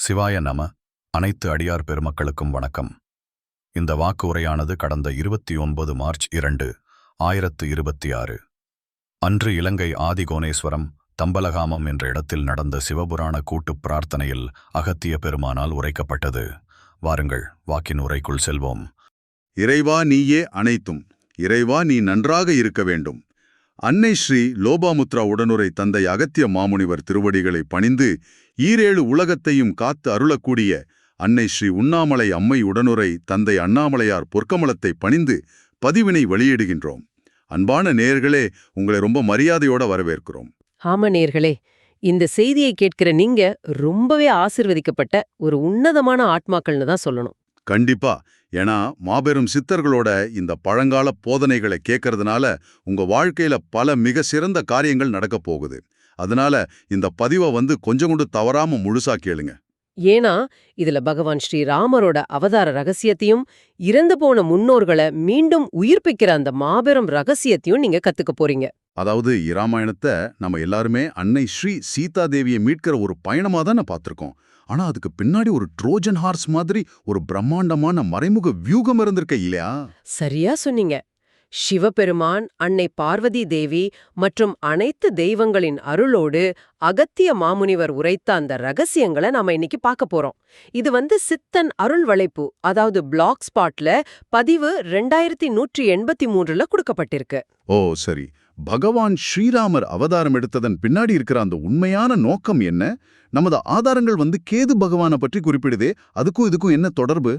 சிவாய நம. அனைத்து அடியார் பெருமக்களுக்கும் வணக்கம். இந்த வாக்கு உரையானது கடந்த 29 மார்ச் 2, 2026 அன்று இலங்கை ஆதிகோணேஸ்வரம் தம்பலகாமம் என்ற இடத்தில் நடந்த சிவபுராண கூட்டுப் பிரார்த்தனையில் அகத்திய பெருமானால் உரைக்கப்பட்டது. வாருங்கள், வாக்கின் உரைக்குள் செல்வோம். இறைவா நீயே அனைத்தும், இறைவா நீ நன்றாக இருக்க வேண்டும். அன்னை ஸ்ரீ லோபாமுத்ரா உடனுரை தந்தை அகத்திய மாமுனிவர் திருவடிகளை பணிந்து ஈரேழு உலகத்தையும் காத்து அருளக்கூடிய அன்னை ஸ்ரீ உண்ணாமலை அம்மை உடனுரை தந்தை அண்ணாமலையார் பொற்கமலத்தை பணிந்து பதிவினை வெளியிடுகின்றோம். அன்பான நேயர்களே, உங்களை ரொம்ப மரியாதையோட வரவேற்கிறோம். ஆமா நேர்களே, இந்த செய்தியை கேட்கிற நீங்க ரொம்பவே ஆசிர்வதிக்கப்பட்ட ஒரு உன்னதமான ஆத்மாக்கள்னு தான் சொல்லணும். கண்டிப்பா. ஏன்னா மாபெரும் சித்தர்களோட இந்த பழங்கால போதனைகளை கேட்கறதுனால உங்க வாழ்க்கையில பல மிக சிறந்த காரியங்கள் நடக்கப் போகுது. அதனால இந்த பதிவை கொஞ்சம் கூட தவறாம முழுசா கேளுங்க. ஏன்னா இதுல பகவான் ஸ்ரீராமரோட அவதார ரகசியத்தையும் இறந்து போன முன்னோர்களை மீண்டும் உயிர்ப்பிக்கிற அந்த மாபெரும் ரகசியத்தையும் நீங்க கத்துக்க போறீங்க. அதாவது இராமாயணத்தை நம்ம எல்லாருமே அன்னை ஸ்ரீ சீதா தேவியை மீட்கிற ஒரு பயணமா தானே பார்த்திருக்கோம். ஆனா அதுக்கு பின்னாடி ஒரு ட்ரோஜன் ஹார்ஸ் மாதிரி ஒரு பிரம்மாண்டமான மறைமுக வியூகம் இருந்திருக்க இல்லையா? சரியா சொன்னீங்க. சிவபெருமான், அன்னை பார்வதி தேவி மற்றும் அனைத்து தெய்வங்களின் அருளோடு அகத்திய மாமுனிவர் உரைத்த அந்த ரகசியங்களை நாம இன்னைக்கு பார்க்க போறோம். இது சித்தன் அருள் வளைப்பு, அதாவது பிளாக் ஸ்பாட்ல பதிவு 2183ல கொடுக்கப்பட்டிருக்கு. ஓ சரி. பகவான் ஸ்ரீராமர் அவதாரம் எடுத்ததன் பின்னாடி இருக்கிற அந்த உண்மையான நோக்கம் என்ன? நமது ஆதாரங்கள் கேது பகவானை பற்றி குறிப்பிடுதே, அதுக்கும் இதுக்கும் என்ன தொடர்பு?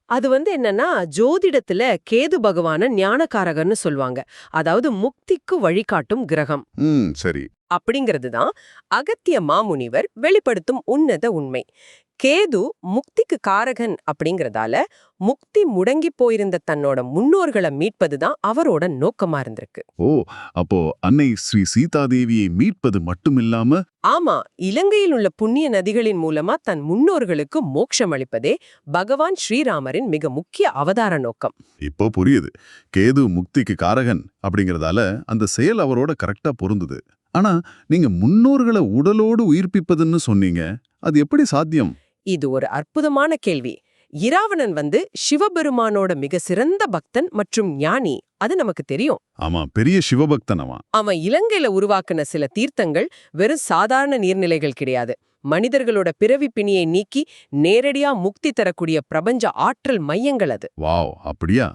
அது என்னன்னா, ஜோதிடத்துல கேது பகவான ஞானகாரகர்னு சொல்லுவாங்க. அதாவது முக்திக்கு வழிகாட்டும் கிரகம். சரி. அப்படிங்கிறது தான் அகத்திய மாமுனிவர் வெளிப்படுத்தும் உன்னத உண்மை. கேது முக்திக்கு காரகன் அப்படிங்கறதால முக்தி முடங்கி போயிருந்த தன்னோட முன்னோர்களை மீட்பதுதான் அவரோட நோக்கமா இருந்திருக்கு. ஓ, அப்போ அன்னை ஸ்ரீ சீதாதேவியை மீட்பது மட்டுமில்லாம, ஆமா, இலங்கையில் உள்ள புண்ணிய நதிகளின் மூலமா தன் முன்னோர்களுக்கு மோட்சம் அளிப்பதே பகவான் ஸ்ரீராமரின் மிக முக்கிய அவதார நோக்கம். இப்போ புரியுது. கேது முக்திக்கு காரகன் அப்படிங்கறதால அந்த செயல் அவரோட கரெக்டா பொருந்துது. ஆனா நீங்க முன்னோர்களை உடலோடு உயிர்ப்பிப்பதுன்னு சொன்னீங்க, அது எப்படி சாத்தியம்? இது ஒரு அற்புதமான கேள்வி. இராவணன் சிவபெருமானோட மிக சிறந்த பக்தன் மற்றும் ஞானி, அது நமக்கு தெரியும். ஆமா, பெரிய சிவபக்தன் அவன். அவன் இலங்கையில உருவாக்குன சில தீர்த்தங்கள் வெறும் சாதாரண நீர்நிலைகள் கிடையாது. மனிதர்களோட பிறவி பிணியை நீக்கி நேரடியா முக்தி தரக்கூடிய பிரபஞ்ச ஆற்றல் மையங்கள் அது. வாவ், அப்படியா?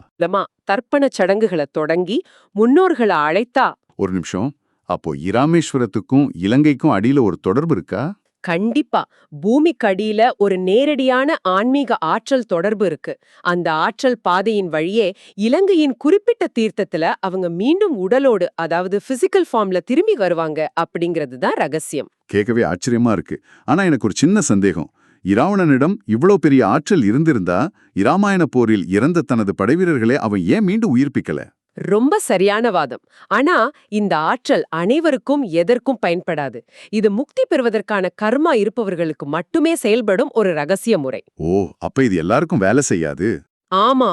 தர்ப்பண சடங்குகளை தொடங்கி முன்னோர்களை அழைத்தா. ஒரு நிமிஷம், அப்போ இராமேஸ்வரத்துக்கும் இலங்கைக்கும் அடியில ஒரு தொடர்பு இருக்கா? கண்டிப்பா. பூமிக்கு அடியில ஒரு நேரடியான ஆன்மீக ஆற்றல் தொடர்பு இருக்கு. அந்த ஆற்றல் பாதையின் வழியே இலங்கையின் குறிப்பிட்ட தீர்த்தத்துல அவங்க மீண்டும் உடலோடு, அதாவது பிசிக்கல் ஃபார்ம்ல திரும்பி வருவாங்க அப்படிங்கிறது தான் ரகசியம். கேட்கவே ஆச்சரியமா இருக்கு. ஆனா எனக்கு ஒரு சின்ன சந்தேகம். இராவணனிடம் இவ்வளவு பெரிய ஆற்றல் இருந்திருந்தா இராமாயண போரில் இறந்த தனது படைவீரர்களே அவன் ஏன் மீண்டும் உயிர்ப்பிக்கல? ரொம்ப சரியான வாதம். ஆனா இந்த ஆற்றல் அனைவருக்கும் எதற்கும் பயன்படாது. இது முக்தி பெறுவதற்கான கர்மா இருப்பவர்களுக்கு மட்டுமே செயல்படும் ஒரு ரகசிய முறை. ஓ, அப்ப இது எல்லாருக்கும் வேலை செய்யாது. ஆமா.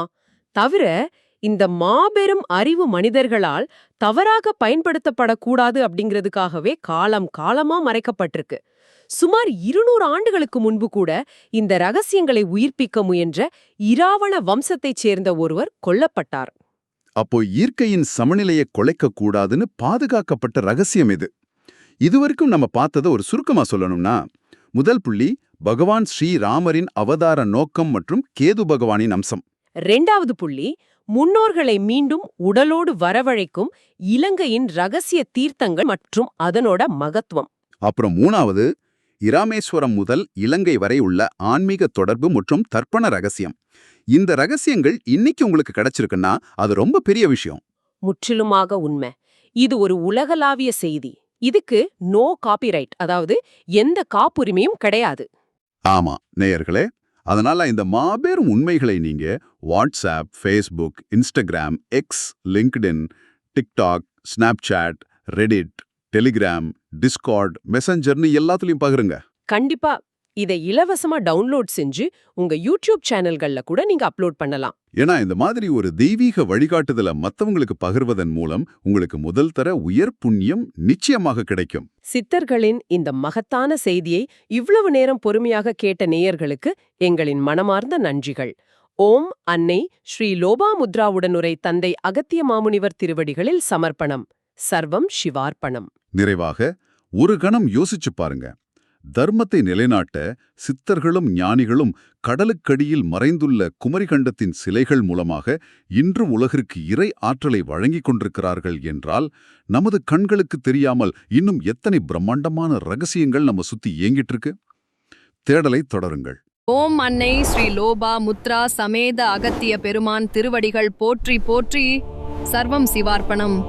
தவிர இந்த மாபெரும் அறிவு மனிதர்களால் தவறாக பயன்படுத்தப்படக்கூடாது அப்படிங்கிறதுக்காகவே காலம் காலமா மறைக்கப்பட்டிருக்கு. சுமார் 200 ஆண்டுகளுக்கு முன்பு கூட இந்த ரகசியங்களை உயிர்ப்பிக்க முயன்ற இராவண வம்சத்தைச் சேர்ந்த ஒருவர் கொல்லப்பட்டார். அப்போ இயற்கையின் சமநிலையை குலைக்க கூடாதுன்னு பாதுகாக்கப்பட்ட ரகசியம் இது. இதுவரைக்கும் நம்ம பார்த்ததை ஒரு சுருக்கமா சொல்லணும்னா, முதல் புள்ளி பகவான் ஸ்ரீராமரின் அவதார நோக்கம் மற்றும் கேது பகவானின் அம்சம். 2வது புள்ளி முன்னோர்களை மீண்டும் உடலோடு வரவழைக்கும் இலங்கையின் ரகசிய தீர்த்தங்கள் மற்றும் அதனோட மகத்துவம். அப்புறம் 3வது இராமேஸ்வரம் முதல் இலங்கை வரை உள்ள ஆன்மீக தொடர்பு மற்றும் தர்ப்பண ரகசியம். இந்த ரகசியங்கள் இன்னைக்கு உங்களுக்கு கிடைச்சிருக்குன்னா அது ரொம்ப பெரிய விஷயம். முற்றிலுமாக உண்மை. இது ஒரு உலகளாவிய செய்தி. இதுக்கு நோ காப்பிரைட், அதாவது எந்த காப்புரிமையும் கிடையாது. ஆமா நேயர்களே, அதனால இந்த மாபெரும் உண்மைகளை நீங்க WhatsApp, Facebook, Instagram, X, LinkedIn, TikTok, Snapchat, Reddit, Telegram, Discord, மெசஞ்சர்னு எல்லாத்துலயும் பகிருங்க. கண்டிப்பா. இதை இலவசமா டவுன்லோட் செஞ்சு உங்க யூடியூப் சேனல்கள்ல கூட நீங்க அப்லோட் பண்ணலாம். ஏன்னா இந்த மாதிரி ஒரு தெய்வீக வழிகாட்டுதலை மத்தவங்களுக்கு பகிர்வதன் மூலம் உங்களுக்கு முதல் தர உயர் புண்ணியம் நிச்சயமாக கிடைக்கும். சித்தர்களின் இந்த மகத்தான செய்தியை இவ்வளவு நேரம் பொறுமையாக கேட்ட நேயர்களுக்கு எங்களின் மனமார்ந்த நன்றிகள். ஓம் அன்னை ஸ்ரீ லோபாமுத்ரா உடனுரை தந்தை அகத்திய மாமுனிவர் திருவடிகளில் சமர்ப்பணம். சர்வம் சிவார்ப்பணம். நிறைவாக ஒரு கணம் யோசிச்சு பாருங்க. தர்மத்தை நிலைநாட்ட சித்தர்களும் ஞானிகளும் கடலுக்கடியில் மறைந்துள்ள குமரிகண்டத்தின் சிலைகள் மூலமாக இன்று உலகிற்கு இறை ஆற்றலை வழங்கிக் கொண்டிருக்கிறார்கள் என்றால் நமது கண்களுக்கு தெரியாமல் இன்னும் எத்தனை பிரம்மாண்டமான ரகசியங்கள் நம்ம சுத்தி இயங்கிட்டு இருக்கு. தேடலை தொடருங்கள். ஓம் அன்னை ஸ்ரீ லோபா முத்ரா சமேத அகத்திய பெருமான் திருவடிகள் போற்றி போற்றி. சர்வம் சிவார்ப்பணம்.